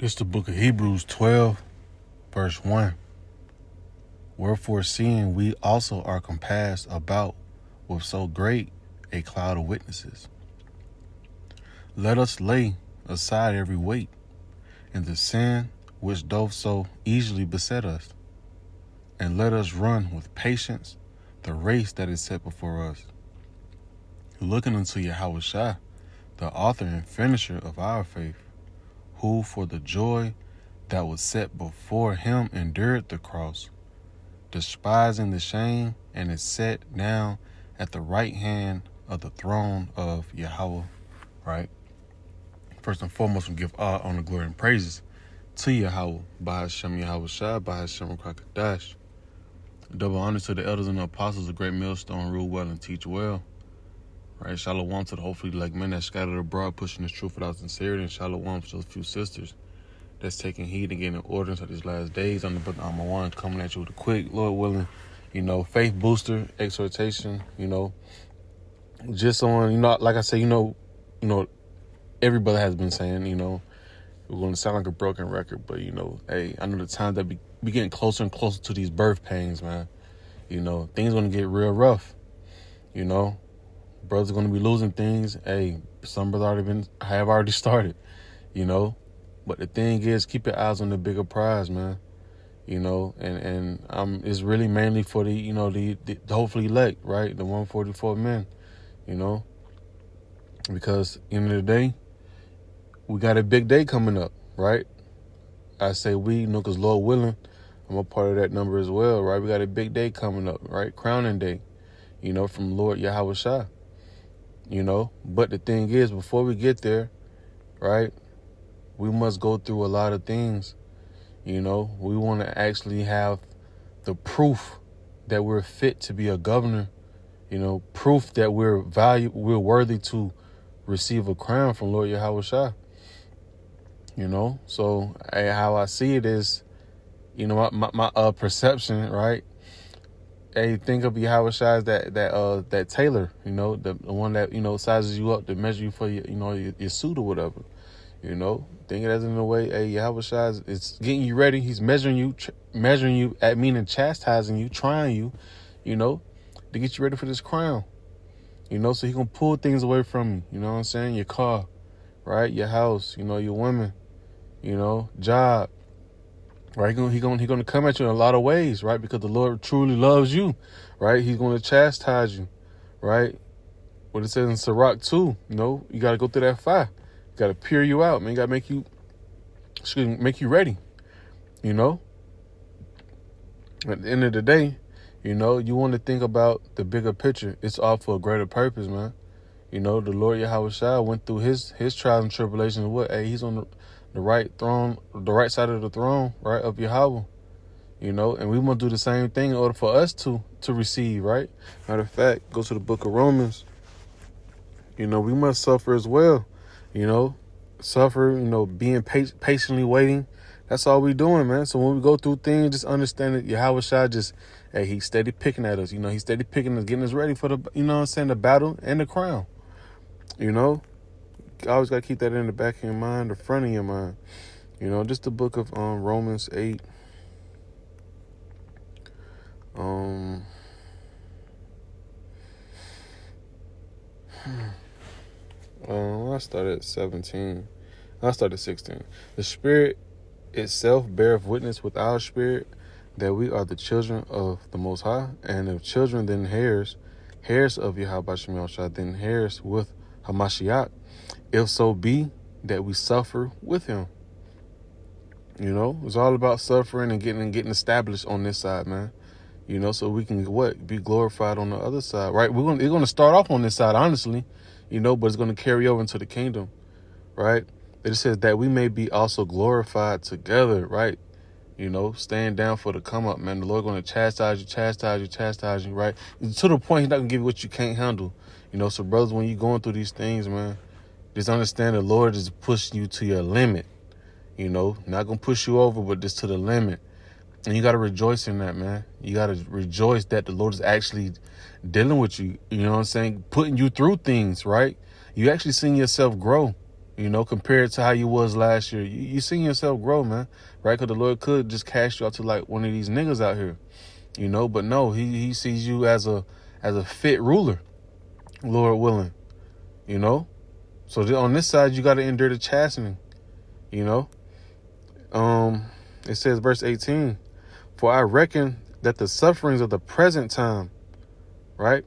This is the book of Hebrews 12, verse 1. Wherefore, seeing we also are compassed about with so great a cloud of witnesses, let us lay aside every weight and the sin which doth so easily beset us, and let us run with patience the race that is set before us, looking unto Yahushua, the author and finisher of our faith, who for the joy that was set before him endured the cross, despising the shame, and is set down at the right hand of the throne of Yahweh. Right? First and foremost, we give all honor, glory, and praises to Yahweh, by Hashem Yahushua, by Hashem Rakakadash. Double honor to the elders and the apostles, a great millstone, rule well and teach well. Right? Shalom to the hopefully like men that scattered abroad, pushing this truth without sincerity, and shalom to those few sisters that's taking heed and getting orders of these last days. I'm the brother One coming at you with a quick, Lord willing, faith booster exhortation, just on, like I say, every brother has been saying, we're going to sound like a broken record, but, hey, I know the time that we getting closer and closer to these birth pains, man. Things going to get real rough, brothers going to be losing things. Hey, some brothers have already started, but the thing is, keep your eyes on the bigger prize, man. And it's really mainly for the hopefully elect, right? The 144 men, because end of the day, we got a big day coming up, right? I say we, because Lord willing, I'm a part of that number as well, right? We got a big day coming up, right? Crowning day, from Lord Yahushua, But the thing is, before we get there, right, we must go through a lot of things. We want to actually have the proof that we're fit to be a governor, proof that we're worthy to receive a crown from Lord Yahushua. So how I see it is, my perception, right? Hey, think of Yahushua as that tailor, the one that, sizes you up to measure you for your suit or whatever. Think of it as in a way, hey, Yahushua is getting you ready. He's measuring you at meaning chastising you, trying you, to get you ready for this crown. So he gonna pull things away from you. You know what I'm saying? Your car, right? Your house, your women, job. Right? He gonna come at you in a lot of ways, right? Because the Lord truly loves you, right? He's gonna chastise you, right? What it says in Sirach 2, you gotta go through that fire. Got to pure you out, man. Got to make you ready, At the end of the day, you want to think about the bigger picture. It's all for a greater purpose, man. The Lord Yahushua went through his trials and tribulations. Hey, he's on the right throne, the right side of the throne, right, of Yahweh. And we want to do the same thing in order for us to receive, right? Matter of fact, go to the book of Romans. We must suffer as well. Suffer, being patiently waiting. That's all we doing, man. So when we go through things, just understand that Yahushua he's steady picking at us. He's steady picking us, getting us ready for the battle and the crown. You always got to keep that in the back of your mind, the front of your mind. Just the book of Romans 8. I started at 17. I started 16. The Spirit itself beareth witness with our spirit that we are the children of the Most High, and if children, then heirs of Yahweh Shem Yahushua, then heirs with Hamashiach, if so be that we suffer with him. It's all about suffering and getting established on this side, man. So we can be glorified on the other side, right? It's going to start off on this side, honestly, but it's going to carry over into the kingdom, right? It says that we may be also glorified together, right? Stand down for the come up, man. The Lord going to chastise you, right? To the point he's not going to give you what you can't handle. So brothers, when you're going through these things, man, just understand the Lord is pushing you to your limit, not going to push you over, but just to the limit. And you got to rejoice in that, man. You got to rejoice that the Lord is actually dealing with you, putting you through things, right? You actually seeing yourself grow, compared to how you was last year. You seen yourself grow, man, right? Because the Lord could just cast you out to like one of these niggas out here, but no, he sees you as a fit ruler, Lord willing, So on this side, you got to endure the chastening, It says, verse 18, for I reckon that the sufferings of the present time, right?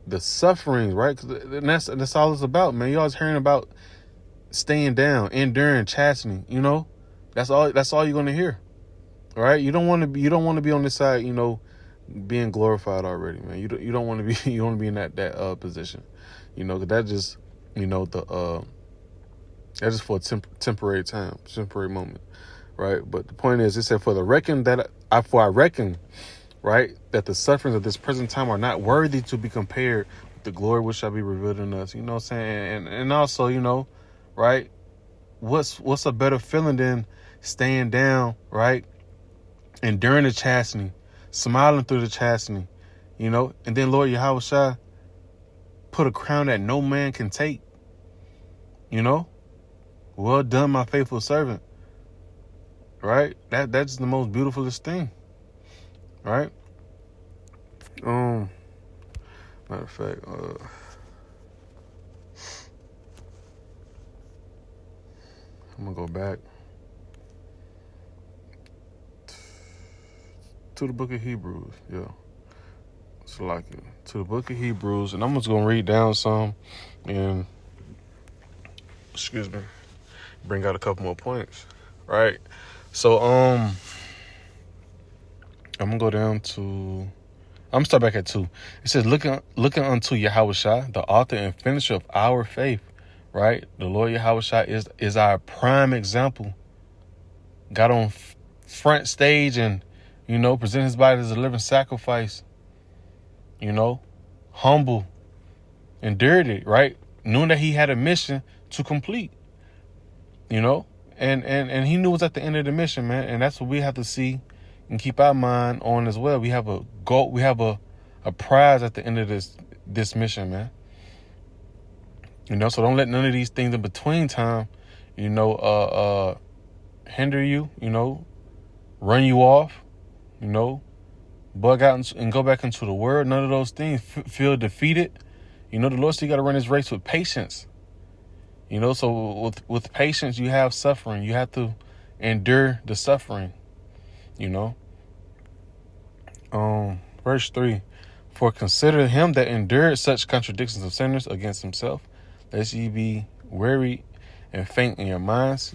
The sufferings, right? And that's all it's about, man. You always hearing about staying down, enduring, chastening, That's all you're gonna hear. All right? You don't want to be on this side, being glorified already, man. You don't want to be you want to be in that position. Cause that just that's just for a temporary time, temporary moment. Right? But the point is, it said for I reckon, right, that the sufferings of this present time are not worthy to be compared with the glory which shall be revealed in us. You know what I'm saying? And also, right? What's a better feeling than staying down, right? Enduring the chastening, smiling through the chastening, and then Lord Yahweh Shai put a crown that no man can take. Well done, my faithful servant. Right? That's the most beautifulest thing. Right? Matter of fact, I'm gonna go back to the book of Hebrews. Yeah. It's like it. To the book of Hebrews, and I'm just gonna read down some and bring out a couple more points. Right? So I'm gonna go down to I'm gonna start back at 2. It says, looking unto Yahweh Shai, the author and finisher of our faith, right? The Lord Yahweh Shai is our prime example. Got on front stage and, present his body as a living sacrifice, humble, endured it, right? Knowing that he had a mission to complete, and he knew it was at the end of the mission, man. And that's what we have to see and keep our mind on as well. We have a goal. We have a prize at the end of this mission, man. So don't let none of these things in between time, hinder you, run you off, bug out and go back into the word. None of those things feel defeated. The Lord still got to run his race with patience. So with patience, you have suffering. You have to endure the suffering, Verse 3, for consider him that endured such contradictions of sinners against himself, lest ye be weary and faint in your minds.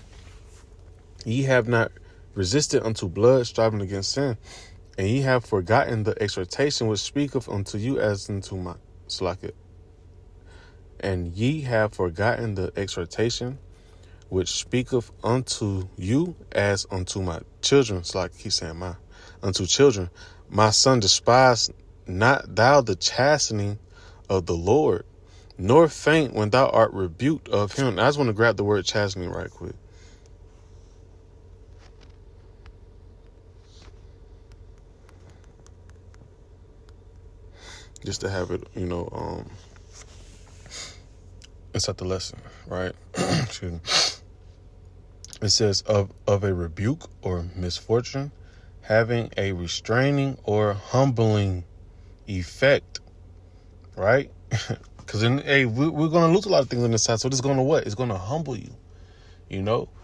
Ye have not resisted unto blood, striving against sin, and ye have forgotten the exhortation which speaketh unto you as unto my slacket. And ye have forgotten the exhortation which speaketh unto you as unto my children. It's like he's saying unto children. My son, despise not thou the chastening of the Lord, nor faint when thou art rebuked of him. I just want to grab the word chastening right quick. Just to have it, inside the lesson, right? Excuse me. It says of a rebuke or misfortune, having a restraining or humbling effect, right? Because we're going to lose a lot of things on this side. So this is going to what? It's going to humble you,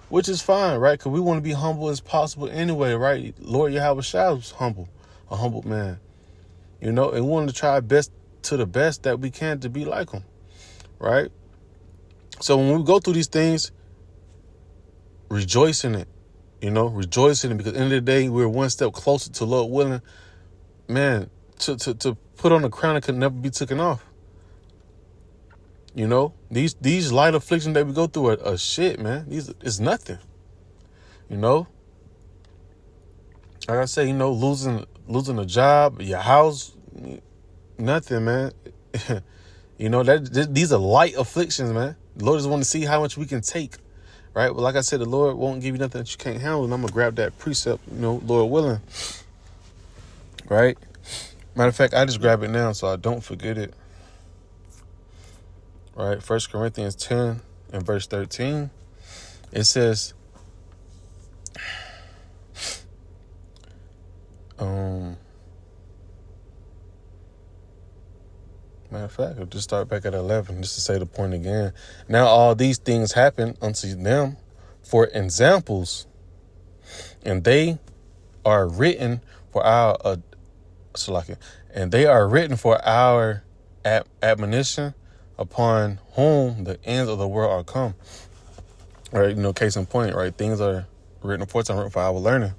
which is fine, right? Because we want to be humble as possible anyway, right? Lord Yahweh Shai was humble, a humble man, and we want to try our best to the best that we can to be like him, right? So when we go through these things, rejoice in it, rejoice in it, because at the end of the day, we're one step closer to Lord willing, man, to put on a crown that could never be taken off. These light afflictions that we go through are shit, man. It's nothing. Like I say, losing a job, your house, nothing, man. These are light afflictions, man. The Lord just want to see how much we can take, right? But like I said, the Lord won't give you nothing that you can't handle, and I'm gonna grab that precept, Lord willing, right? Matter of fact, I just grab it now so I don't forget it. Right, 1 Corinthians 10, in verse 13, it says, matter of fact, I'll just start back at 11 just to say the point again. Now all these things happen unto them for examples, and they are written for our and they are written for our admonition, upon whom the ends of the world are come. Right, case in point, right? Things are written aforetime, written for our learning.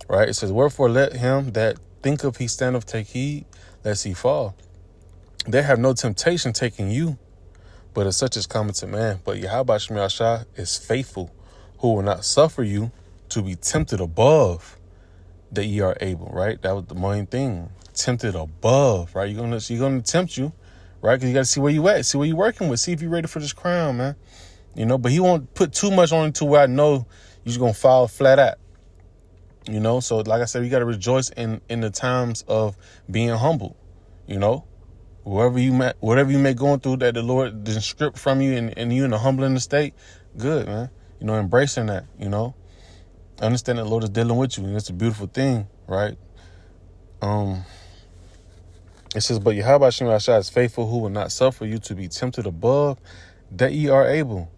Right? It says, wherefore let him that thinketh he standeth take heed, lest he fall. They have no temptation taking you, but as such is common to man. But Yahweh Shem Yahshua is faithful, who will not suffer you to be tempted above that ye are able. Right? That was the main thing. Tempted above. Right? You're gonna tempt you, right? Because you got to see where you at, see what you working with, see if you're ready for this crown, man. But he won't put too much on it to where I know you're gonna fall flat out. So like I said, you got to rejoice in the times of being humble. Whatever you may going through that the Lord didn't strip from you and you in a humbling state, good, man. Embracing that, understand that the Lord is dealing with you, and it's a beautiful thing, right? It says, but Yahweh Shem Yahshua is faithful, who will not suffer you to be tempted above that ye are able,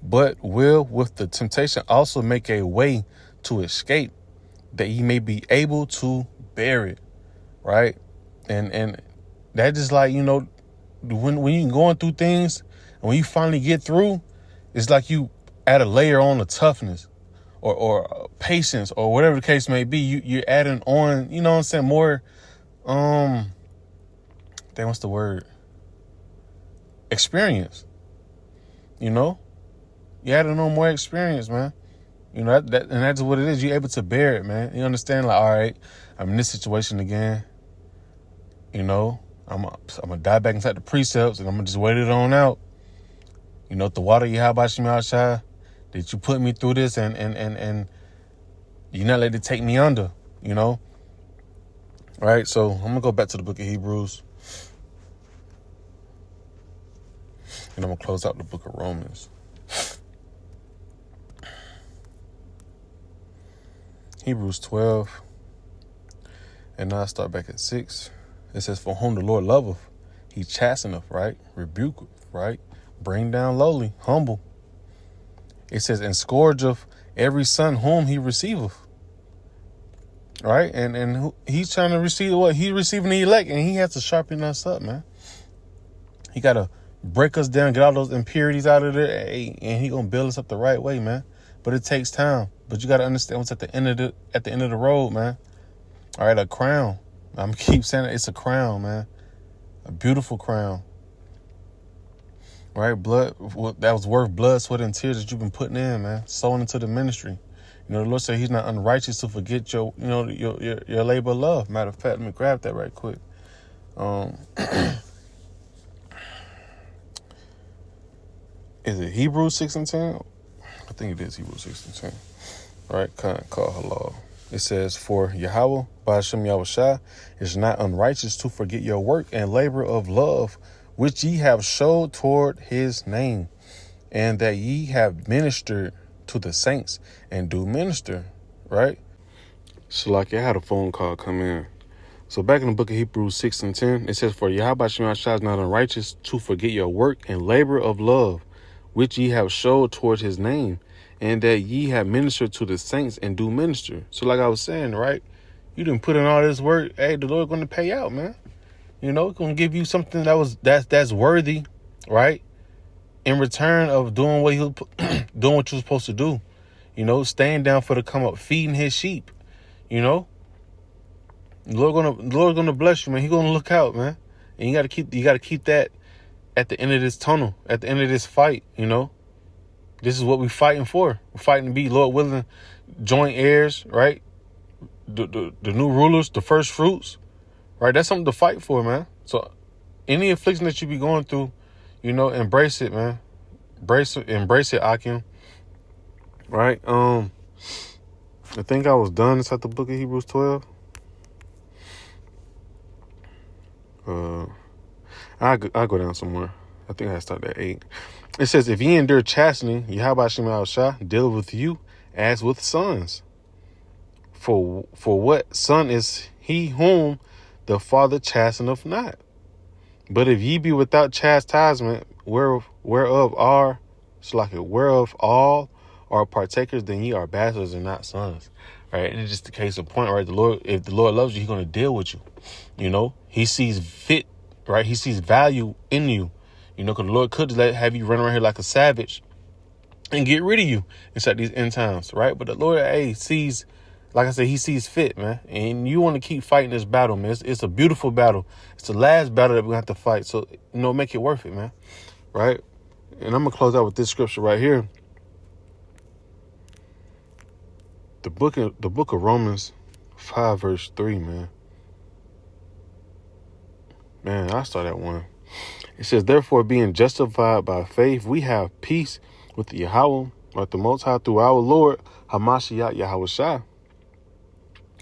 but will with the temptation also make a way to escape, that ye may be able to bear it, right? And that just like, when you're going through things, and when you finally get through, it's like you add a layer on the toughness or patience or whatever the case may be. You're adding on, more, what's the word? Experience, You're adding on more experience, man. And that's what it is. You're able to bear it, man. You understand? Like, all right, I'm in this situation again. I'm gonna dive back inside the precepts, and I'm gonna just wait it on out. The water Yahweh Shem Yahshua, that you put me through this, and you're not letting it take me under. All right. So I'm gonna go back to the book of Hebrews, and I'm gonna close out the book of Romans. Hebrews 12, and now I start back at 6. It says, for whom the Lord loveth, he chasteneth, right? Rebuketh, right? Bring down lowly, humble. It says, and scourgeth every son whom he receiveth. Right? And he's trying to receive what? He's receiving the elect, and he has to sharpen us up, man. He got to break us down, get all those impurities out of there, and he going to build us up the right way, man. But it takes time. But you got to understand what's at the end of the road, man. All right, a crown. I'm going to keep saying it. It's a crown, man. A beautiful crown. Right? Blood, that was worth blood, sweat, and tears that you've been putting in, man. Sowing into the ministry. The Lord said he's not unrighteous to forget your labor of love. Matter of fact, let me grab that right quick. Is it Hebrews 6:10? I think it is Hebrews 6:10. Right? Call her law. It says, for Yahweh, Ba'ashem Yahushua, is not unrighteous to forget your work and labor of love, which ye have showed toward his name, and that ye have ministered to the saints and do minister. Right? So like I had a phone call come in. So back in the book of Hebrews 6:10, it says, for Yahweh Shem Yahshua is not unrighteous to forget your work and labor of love, which ye have showed towards his name, and that ye have ministered to the saints and do minister. So like I was saying, right? You didn't put in all this work. Hey, the Lord going to pay out, man. Going to give you something that's worthy, right? In return of doing what doing what you're supposed to do. Staying down for the come up, feeding his sheep. The Lord gonna bless you, man. He gonna look out, man. And you gotta keep that at the end of this tunnel, at the end of this fight. This is what we're fighting for. We're fighting to be, Lord willing, joint heirs, right? The new rulers, the first fruits, right? That's something to fight for, man. So any affliction that you be going through, embrace it, man. Embrace it, Akim. Right? I think I was done inside the book of Hebrews 12. I'll go down somewhere. I think I started at 8. It says, if ye endure chastening, Yahweh Shem Shah deal with you as with sons. For what son is he whom the Father chasteneth not? But if ye be without chastisement, whereof all are partakers, then ye are bastards and not sons. Right? And it's just the case of point, right? If the Lord loves you, he's going to deal with you. You know, he sees fit, right? He sees value in you. You know, because the Lord could have you run around here like a savage and get rid of you inside these end times, right? But the Lord, sees, like I said, he sees fit, man. And you want to keep fighting this battle, man. It's a beautiful battle. It's the last battle that we're going to have to fight. So, make it worth it, man. Right? And I'm going to close out with this scripture right here. The book of Romans 5, verse 3, man. Man, I start at 1. It says, therefore, being justified by faith, we have peace with Yahweh, or the Most High, through our Lord, Hamashiach Yahweh Shai,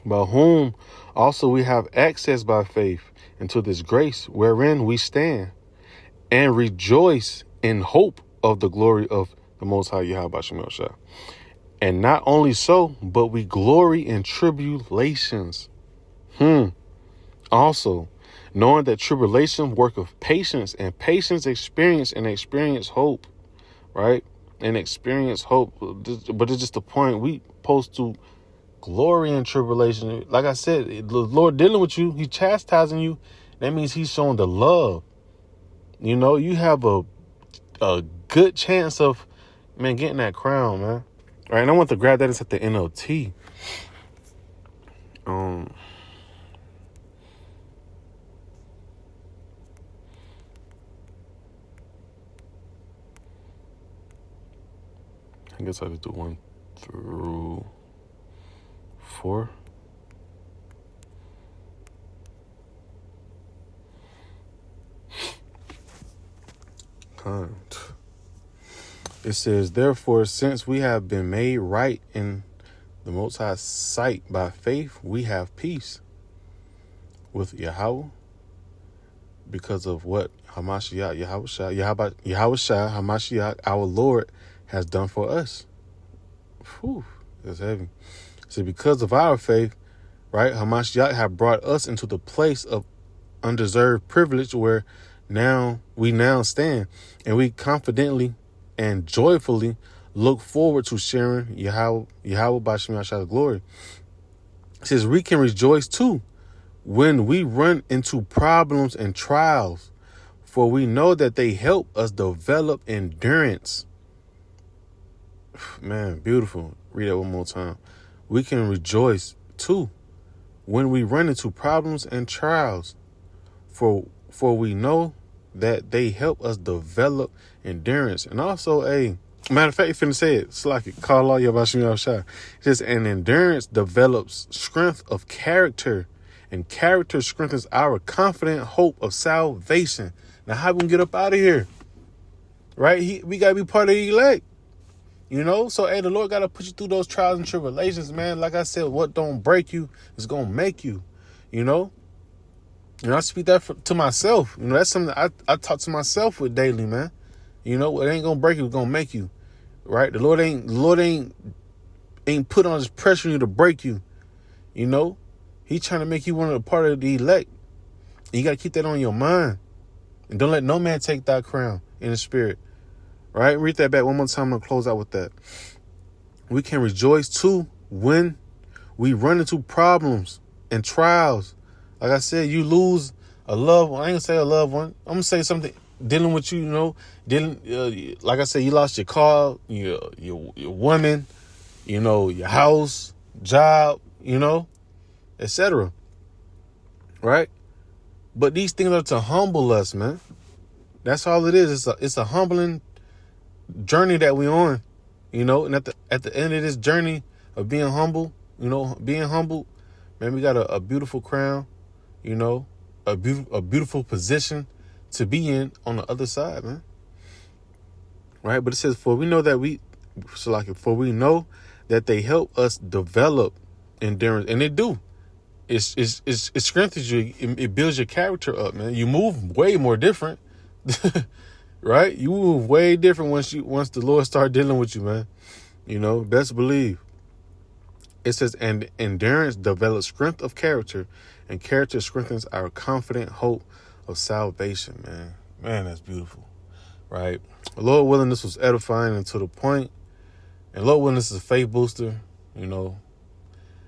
by whom also we have access by faith into this grace wherein we stand, and rejoice in hope of the glory of the Most High Yahweh Shem Shai. And not only so, but we glory in tribulations. Also, knowing that tribulation work of patience, and patience experience, and experience hope, right? And experience hope. But it's just the point. We supposed to glory in tribulation. Like I said, the Lord dealing with you, he's chastising you. That means he's showing the love. You know, you have a good chance of, man, getting that crown, man. All right, and I want to grab that. It's at the NLT. I guess I could do 1 through 4. It says, therefore, since we have been made right in the Most High's sight by faith, we have peace with Yahweh because of what Hamashiach Yahweh Shai Hamashiach, our Lord, has done for us. Whew, that's heavy. So because of our faith, right, Hamashiach have brought us into the place of undeserved privilege where we now stand, and we confidently and joyfully look forward to sharing Yahweh B'Shem Yahshua's glory. It says we can rejoice too when we run into problems and trials, for we know that they help us develop endurance. Man, beautiful. Read that one more time. We can rejoice too when we run into problems and trials, for we know that they help us develop endurance. And also, matter of fact, you finna say it. It's like it. Call all your Bashim Yahshua. It says, and endurance develops strength of character, and character strengthens our confident hope of salvation. Now, how we can get up out of here? Right? We gotta be part of the elect. You know? So, the Lord gotta put you through those trials and tribulations, man. Like I said, what don't break you is gonna make you. You know? And I speak that to myself. You know, that's something I talk to myself with daily, man. You know, it ain't gonna break you, it's gonna make you. Right? The Lord ain't put on this pressure on you to break you. You know? He's trying to make you one of the part of the elect. And you gotta keep that on your mind. And don't let no man take thy crown in the spirit. Right? Read that back one more time. I'm gonna close out with that. We can rejoice too when we run into problems and trials. Like I said, you lose a loved one. I ain't gonna say a loved one. I'm gonna say something dealing with you, you know, like I said, you lost your car, your woman, you know, your house, job, you know, etc. Right? But these things are to humble us, man. That's all it is. It's a humbling journey that we're on, you know. And at the end of this journey of being humble, you know, man, we got a beautiful crown, you know, a beautiful position to be in on the other side, man. Right? But it says, for we know that they help us develop endurance, and they do. It strengthens you. It builds your character up, man. You move way more different. right? You move way different once the Lord start dealing with you, man. Best believe. It says, and endurance develops strength of character, and character strengthens our confident hope of salvation, man. Man, that's beautiful, right? Lord willing, this was edifying and to the point. And Lord willing, this is a faith booster. I'm going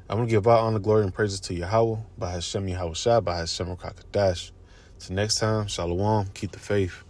to give all honor, glory, and praises to Yahweh, by Hashem Yahweh Shai, by Hashem Rakakadash. Till next time, Shalom, keep the faith.